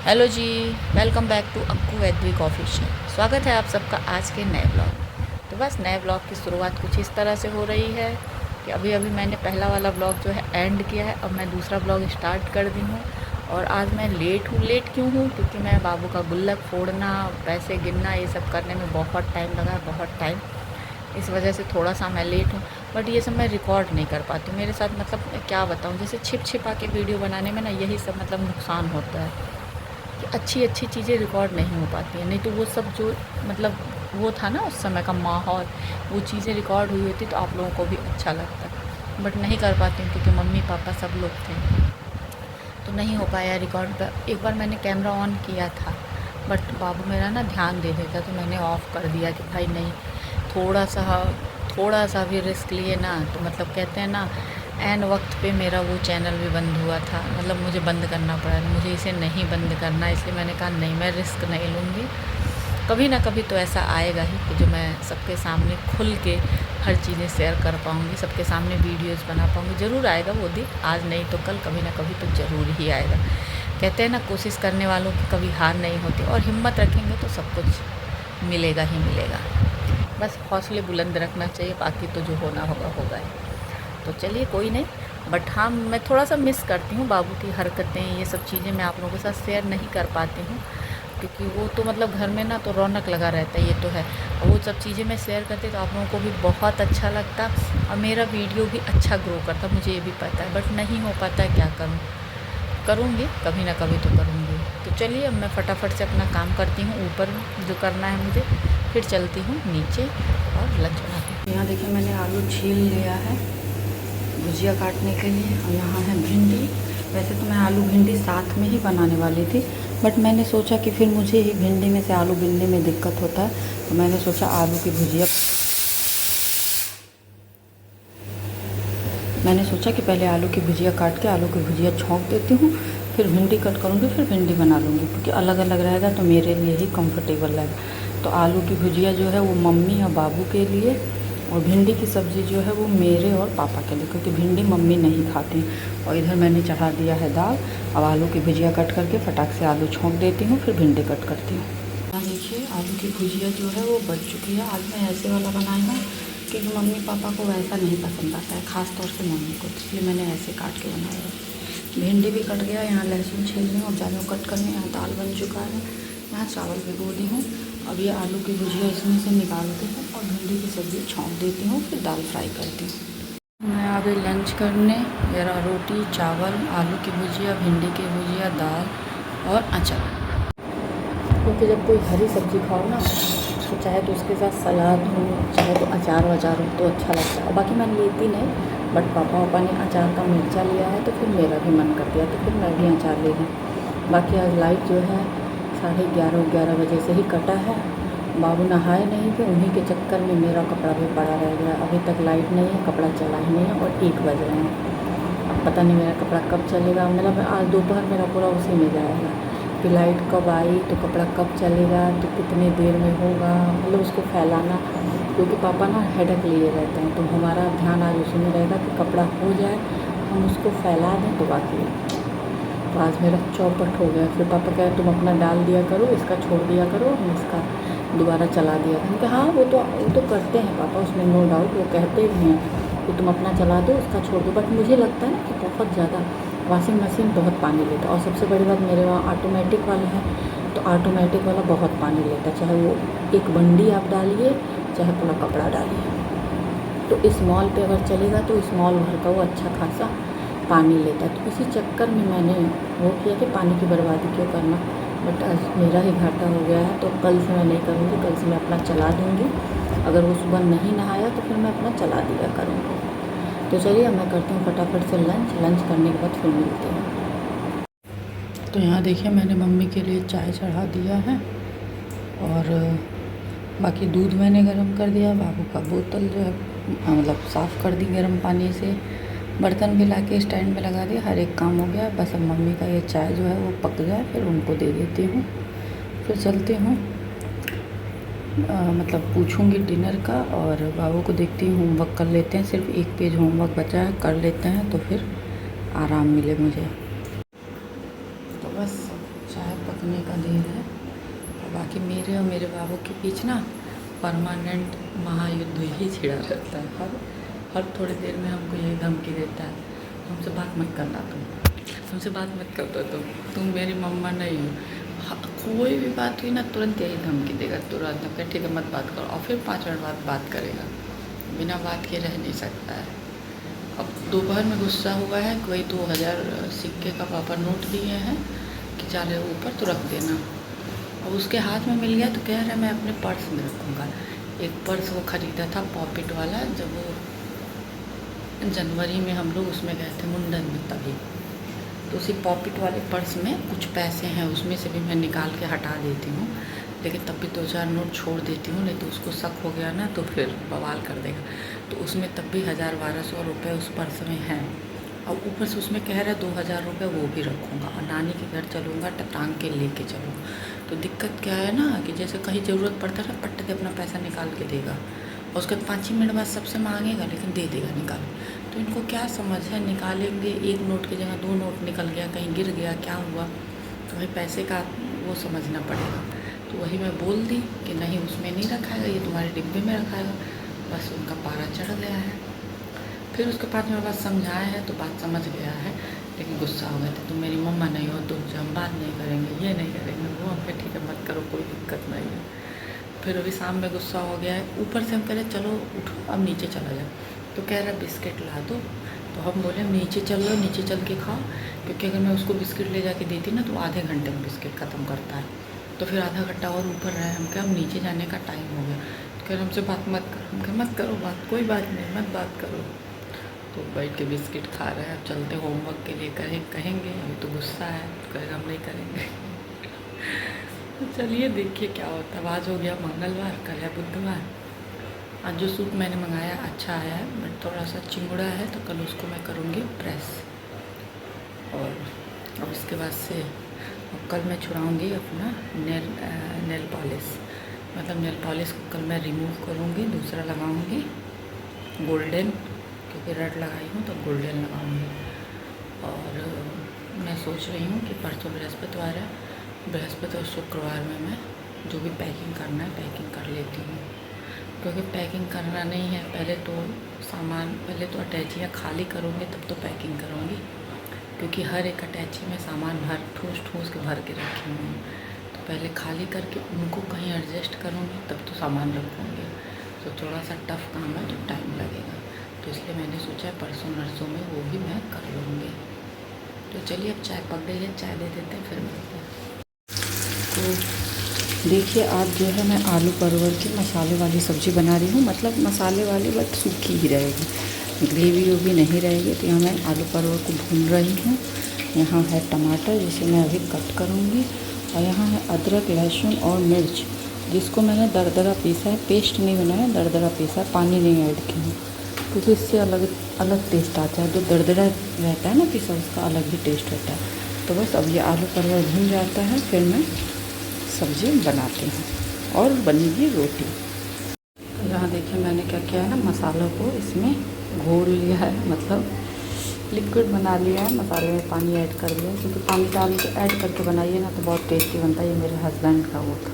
Hello जी। Welcome back to Akku Vaidvik official. स्वागत है आप सबका आज के नए ब्लॉग। तो बस नए ब्लॉग की शुरुआत कुछ इस तरह से हो रही है कि अभी अभी मैंने पहला वाला ब्लॉग जो है एंड किया है। अब मैं दूसरा ब्लॉग स्टार्ट कर दी हूँ। और आज मैं लेट हूँ। लेट क्यों हूँ? क्योंकि मैं बाबू का गुल्लक फोड़ना, पैसे गिनना, ये सब करने में बहुत टाइम लगा है, बहुत टाइम। इस वजह से थोड़ा सा मैं लेट हूँ। बट ये सब मैं रिकॉर्ड नहीं कर पाती हूँ। मेरे साथ मतलब क्या बताऊँ, जैसे छिप छिपा के वीडियो बनाने में ना यही सब मतलब नुकसान होता है कि अच्छी अच्छी चीज़ें रिकॉर्ड नहीं हो पाती हैं। नहीं तो वो सब जो मतलब वो था ना उस समय का माहौल, वो चीज़ें रिकॉर्ड हुई होती तो आप लोगों को भी अच्छा लगता। बट नहीं कर पाती हूँ क्योंकि मम्मी पापा सब लोग थे, तो नहीं हो पाया रिकॉर्ड पर। एक बार मैंने कैमरा ऑन किया था, बट बाबू मेरा ना ध्यान दे देता, तो मैंने ऑफ़ कर दिया कि भाई नहीं, थोड़ा सा थोड़ा सा भी रिस्क लिए ना तो मतलब कहते हैं ना, ऐन वक्त पे मेरा वो चैनल भी बंद हुआ था। मतलब मुझे बंद करना पड़ा, मुझे इसे नहीं बंद करना, इसलिए मैंने कहा नहीं, मैं रिस्क नहीं लूँगी। कभी ना कभी तो ऐसा आएगा ही कि जो मैं सबके सामने खुल के हर चीज़ें शेयर कर पाऊँगी, सबके सामने वीडियोज़ बना पाऊँगी। ज़रूर आएगा वो दिन, आज नहीं तो कल, कभी ना कभी तो ज़रूर ही आएगा। कहते हैं ना, कोशिश करने वालों की कभी हार नहीं होती, और हिम्मत रखेंगे तो सब कुछ मिलेगा ही मिलेगा। बस हौसले बुलंद रखना चाहिए, बाकी तो जो होना होगा होगा ही। तो चलिए कोई नहीं। बट हाँ, मैं थोड़ा सा मिस करती हूँ बाबू की हरकतें, ये सब चीज़ें मैं आप लोगों के साथ शेयर नहीं कर पाती हूँ, क्योंकि वो तो मतलब घर में ना तो रौनक लगा रहता है, ये तो है। और वो सब चीज़ें मैं शेयर करती तो आप लोगों को भी बहुत अच्छा लगता और मेरा वीडियो भी अच्छा ग्रो करता, मुझे ये भी पता है। बट नहीं हो पाता है, क्या करूँ। करूँगी, कभी ना कभी तो करूँगी। तो चलिए अब मैं फटाफट से अपना काम करती हूँ, ऊपर जो करना है मुझे, फिर चलती हूँ नीचे और लंच बनाती हूँ। यहाँ देखिए मैंने आलू छील लिया है भुजिया काटने के लिए, और यहाँ है भिंडी। वैसे तो मैं आलू भिंडी साथ में ही बनाने वाली थी, बट मैंने सोचा कि फिर मुझे ही भिंडी में से आलू भिंडी में दिक्कत होता है, तो मैंने सोचा आलू की भुजिया, मैंने सोचा कि पहले आलू की भुजिया काट के आलू की भुजिया छौंक देती हूँ, फिर भिंडी कट करूँगी, फिर भिंडी बना लूँगी, क्योंकि अलग अलग रहेगा तो मेरे लिए ही कंफर्टेबल रहेगा। तो आलू की भुजिया जो है वो मम्मी और बाबू के लिए, और भिंडी की सब्ज़ी जो है वो मेरे और पापा के लिए, क्योंकि भिंडी मम्मी नहीं खाती। और इधर मैंने चढ़ा दिया है दाल। अब आलू की भुजिया कट करके फटाक से आलू छौंक देती हूँ, फिर भिंडी कट करती हूँ। यहाँ देखिए आलू की भुजिया जो है वो बन चुकी है। आज मैं ऐसे वाला बनाई हूँ क्योंकि मम्मी पापा को वैसा नहीं पसंद आता है, ख़ास तौर से मम्मी को, इसलिए मैंने ऐसे काट के बनाया है। भिंडी भी कट गया, यहाँ लहसुन छील रही हूँ और जाने कट करने। यहाँ दाल बन चुका है, यहाँ चावल भिगो दी हूँ। अब ये आलू की भुजिया इसमें से निकालती हूँ और भिंडी की सब्ज़ी छौंक देती हूँ, फिर दाल फ्राई करती हूँ। मैं आ गई लंच करने। मेरा रोटी चावल, आलू की भुजिया, भिंडी की भुजिया, दाल और अचार। क्योंकि जब कोई हरी सब्ज़ी खाओ ना, तो चाहे तो उसके साथ सलाद हो, चाहे तो अचार वचार हो, तो अच्छा लगता है। बाकी मैं लेती नहीं, बट पापा पापा ने अचार का मिर्चा लिया है तो फिर मेरा भी मन कर दिया, तो फिर मैं भी अचार ले ली। बाकी आज लाइट जो है 11:30 बजे से ही कटा है। बाबू नहाए नहीं थे, उन्हीं के चक्कर में मेरा कपड़ा भी पड़ा रह गया। अभी तक लाइट नहीं है, कपड़ा चला ही नहीं है, और 1 बज रहे हैं। अब पता नहीं मेरा कपड़ा कब चलेगा। मतलब आज दोपहर मेरा पूरा उसी में जाएगा कि लाइट कब आई तो कपड़ा कब चलेगा, तो कितनी देर में होगा, मतलब उसको फैलाना। क्योंकि पापा ना हेडक लिए रहते हैं, तो हमारा ध्यान आज उसी में रहेगा कि कपड़ा हो जाए, हम उसको फैला दें तो बाकी। तो आज मेरा चौपट हो गया। फिर पापा कहे तुम अपना डाल दिया करो, इसका छोड़ दिया करो, हम इसका दोबारा चला दिया करें। हाँ, वो तो करते हैं पापा, उसमें नो डाउट, वो कहते भी हैं कि तुम अपना चला दो, उसका छोड़ दो। बट मुझे लगता है ना कि बहुत ज़्यादा वॉशिंग मशीन बहुत पानी लेता है। और सबसे बड़ी बात, मेरे वहाँ ऑटोमेटिक वाला है, तो ऑटोमेटिक वाला बहुत पानी लेता है। चाहे वो एक बंडी आप डालिए, चाहे पूरा कपड़ा डालिए। तो स्मॉल पे अगर चलेगा तो स्मॉल भर का वो अच्छा खासा पानी लेता है। तो इसी चक्कर में मैंने वो किया कि पानी की बर्बादी क्यों करना। बट आज मेरा ही घाटा हो गया है, तो कल से मैं नहीं करूँगी। कल से मैं अपना चला दूँगी। अगर वो सुबह नहीं नहाया तो फिर मैं अपना चला दिया करूँगी। तो चलिए मैं करती हूँ फटाफट से लंच करने के बाद फिर मिलते हैं। तो यहाँ देखिए मैंने मम्मी के लिए चाय चढ़ा दिया है, और बाकी दूध मैंने गर्म कर दिया। बाबू का बोतल जो है मतलब साफ़ कर दी गर्म पानी से। बर्तन भी ला के स्टैंड में लगा दिया, हर एक काम हो गया। बस अब मम्मी का ये चाय जो है वो पक जाए, फिर उनको दे देती हूँ, फिर चलती हूँ। मतलब पूछूंगी डिनर का, और बाबू को देखती हूँ होमवर्क कर लेते हैं। सिर्फ 1 पेज होमवर्क बचा है, कर लेते हैं तो फिर आराम मिले मुझे। तो बस चाय पक पकने का देर है। और बाकी मेरे और मेरे बाबू के बीच ना परमानेंट महायुद्ध ही छिड़ा रहता है। हर थोड़ी देर में हमको यही धमकी देता है, हमसे बात मत करना, तुमसे बात मत कर दो, तुम मेरी मम्मा नहीं हो। कोई भी बात हुई ना तुरंत यही धमकी देगा, तुरंत हम ठीक है मत बात करो, और फिर 5 मिनट बाद बात करेगा, बिना बात के रह नहीं सकता है। अब दोपहर में गुस्सा हुआ है, कोई 2000 सिक्के का पापा नोट दिए हैं कि चाले ऊपर तो रख देना। अब उसके हाथ में मिल गया तो कह रहा है मैं अपने पर्स में रखूँगा। एक पर्स वो ख़रीदा था पॉकेट वाला, जब वो जनवरी में हम लोग उसमें गए थे मुंडन में, तभी तो उसी पॉकेट वाले पर्स में कुछ पैसे हैं, उसमें से भी मैं निकाल के हटा देती हूँ, लेकिन तब भी 2-4 नोट छोड़ देती हूँ, नहीं तो उसको शक हो गया ना तो फिर बवाल कर देगा। तो उसमें तब भी 1000-1200 रुपये उस पर्स में हैं, और ऊपर से उसमें कह रहा है 2000 रुपये वो भी रखूँगा, और नानी के घर चलूँगा तो टांग के लेके चलूँगा। तो दिक्कत क्या है ना कि जैसे कहीं ज़रूरत पड़ता है ना, पट्ट के अपना पैसा निकाल के देगा, और उसके 5 ही मिनट बाद सबसे मांगेगा, लेकिन दे देगा निकाल। तो इनको क्या समझ है, निकालेंगे, एक नोट की जगह 2 नोट निकल गया, कहीं गिर गया, क्या हुआ, तो भाई पैसे का वो समझना पड़ेगा। तो वही मैं बोल दी कि नहीं उसमें नहीं रखाएगा, ये तुम्हारे डिब्बे में रखाएगा। बस उनका पारा चढ़ गया है। फिर उसके 5 मिनट बाद समझाए हैं तो बात समझ गया है, लेकिन गुस्सा हो गया था, तुम मेरी मम्मा नहीं हो, तुमसे हम बात नहीं करेंगे, ये नहीं करेंगे, वो हम ठीक है मत करो, कोई दिक्कत नहीं है। फिर अभी शाम में गुस्सा हो गया है, ऊपर से हम कह रहे चलो उठो अब नीचे चला जाओ, तो कह रहा बिस्किट ला दो। तो हम बोले नीचे चल लो, नीचे चल के खाओ, क्योंकि अगर मैं उसको बिस्किट ले जाके देती ना तो आधे घंटे में बिस्किट ख़त्म करता है। तो फिर आधा घंटा और ऊपर रहे, हम क्या अब नीचे जाने का टाइम हो गया, तो कह रहे हमसे बात मत करो, हम कह मत करो बात, कोई बात नहीं मत बात करो। तो बैठ के बिस्किट खा रहे हैं। अब चलते होमवर्क के लिए कहेंगे, अभी तो गुस्सा है तो कहेगा हम नहीं करेंगे। तो चलिए देखिए क्या होता है। आज हो गया मंगलवार, कल है बुधवार। आज जो सूट मैंने मंगाया अच्छा आया है, बट थोड़ा सा चिंगड़ा है, तो कल उसको मैं करूँगी प्रेस। और अब इसके बाद से कल मैं छुड़ाऊँगी अपना नेल पॉलिश, मतलब नेल पॉलिश को कल मैं रिमूव करूँगी, दूसरा लगाऊँगी गोल्डन, क्योंकि रेड लगाई हूँ तो गोल्डन लगाऊँगी। और मैं सोच रही हूँ कि परसों बृहस्पतिवार है, बृहस्पति और शुक्रवार में मैं जो भी पैकिंग करना है पैकिंग कर लेती हूँ, क्योंकि पैकिंग करना नहीं है, पहले तो अटैचियाँ खाली करूँगी तब तो पैकिंग करूँगी, क्योंकि हर एक अटैची में सामान ठूस के भर के रखी हूँ। तो पहले खाली करके उनको कहीं एडजस्ट करूँगी तब तो सामान रखूँगी, तो थोड़ा सा टफ काम है, तो टाइम लगेगा। तो इसलिए मैंने सोचा परसों नरसों में वो भी मैं कर लूँगी। तो चलिए अब चाय पक गई है, चाय दे देते हैं फिर मिलते हैं। तो देखिए आज जो है मैं आलू परवल की मसाले वाली सब्ज़ी बना रही हूँ, मतलब मसाले वाली बट सूखी ही रहेगी, ग्रेवी भी नहीं रहेगी। तो यहाँ मैं आलू परवल को भून रही हूँ। यहाँ है टमाटर जिसे मैं अभी कट करूँगी, और यहाँ है अदरक लहसुन और मिर्च जिसको मैंने दरदरा पीसा है, पेस्ट नहीं बनाया, दरदरा पीसा है, पानी नहीं ऐड की हूँ, क्योंकि इससे अलग अलग टेस्ट आता है। जो दरदरा रहता है ना पीसा, उसका अलग ही टेस्ट होता है। तो बस अब ये आलू परवल भून जाता है, फिर मैं सब्ज़ी बनाती हूँ और बनेगी रोटी। तो यहाँ देखिए मैंने क्या किया है ना, मसालों को इसमें घोल लिया है, मतलब लिक्विड बना लिया है, मसाले में पानी ऐड कर दिया, क्योंकि पानी डाल के ऐड करके बनाइए ना तो बहुत टेस्टी बनता है। ये मेरे हस्बैंड का वो था,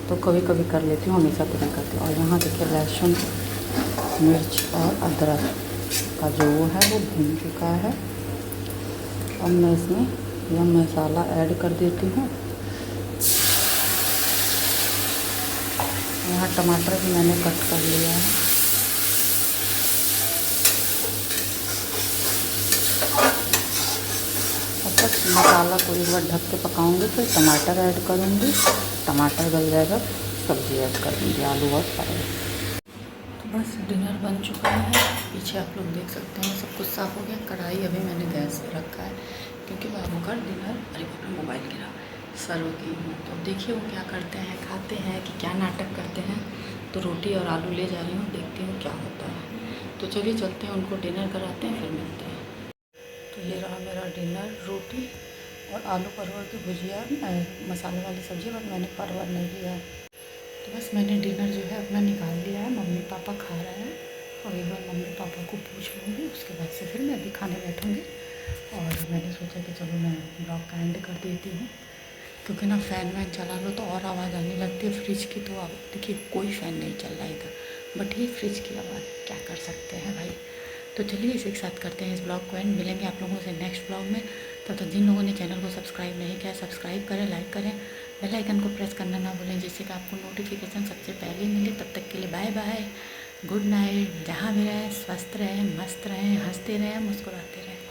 तो कभी कभी कर लेती हूँ, हमेशा तो नहीं करती। और यहाँ देखिए लहसुन मिर्च और अदरक का जो वो है वो भून चुका है। अब मैं इसमें यह मसाला ऐड कर देती हूँ। यहाँ टमाटर भी मैंने कट कर लिया है। अब तक मसाला को एक बार ढक के पकाऊंगी, फिर टमाटर ऐड करूँगी, टमाटर गल जाएगा सब्ज़ी ऐड कर दूँगी, आलू और परवल। तो बस डिनर बन चुका है, पीछे आप लोग देख सकते हैं सब कुछ साफ़ हो गया। कढ़ाई अभी मैंने गैस पे रखा है, क्योंकि बाबू का डिनर, अरे अपना मोबाइल गिरा, सर्व की हूँ। तो देखिए वो क्या करते हैं, खाते हैं कि क्या नाटक करते हैं। तो रोटी और आलू ले जा रही हूँ, देखती हूँ क्या होता है। तो चलिए चलते हैं, उनको डिनर कराते हैं, फिर मिलते हैं। तो ये रहा मेरा डिनर, रोटी और आलू परवल की भुजिया, मसाले वाली सब्ज़ी, बट मैंने परवल नहीं लिया। तो बस मैंने डिनर जो है अपना निकाल लिया है, मम्मी पापा खा रहे हैं, और एक बार मम्मी पापा को पूछ लूँगी, उसके बाद से फिर मैं भी खाने बैठूँगी। और मैंने सोचा कि चलो मैं ब्लॉग का एंड कर देती हूँ। क्योंकि ना फ़ैन वैन चला लो तो और आवाज़ आने लगती है फ्रिज की। तो अब देखिए कोई फ़ैन नहीं चल रहा है इधर, बट ये फ्रिज की आवाज़ क्या कर सकते हैं भाई। तो चलिए इसी के साथ करते हैं इस ब्लॉग को एंड। मिलेंगे आप लोगों से नेक्स्ट ब्लॉग में। तब तक जिन लोगों ने चैनल को सब्सक्राइब नहीं किया सब्सक्राइब करें, लाइक करें, बेल आइकन को प्रेस करना ना भूलें, जिससे कि आपको नोटिफिकेशन सबसे पहले मिले। तब तक के लिए बाय बाय, गुड नाइट। जहाँ भी रहें स्वस्थ रहें, मस्त रहें, हंसते रहें, मुस्कुराते रहें।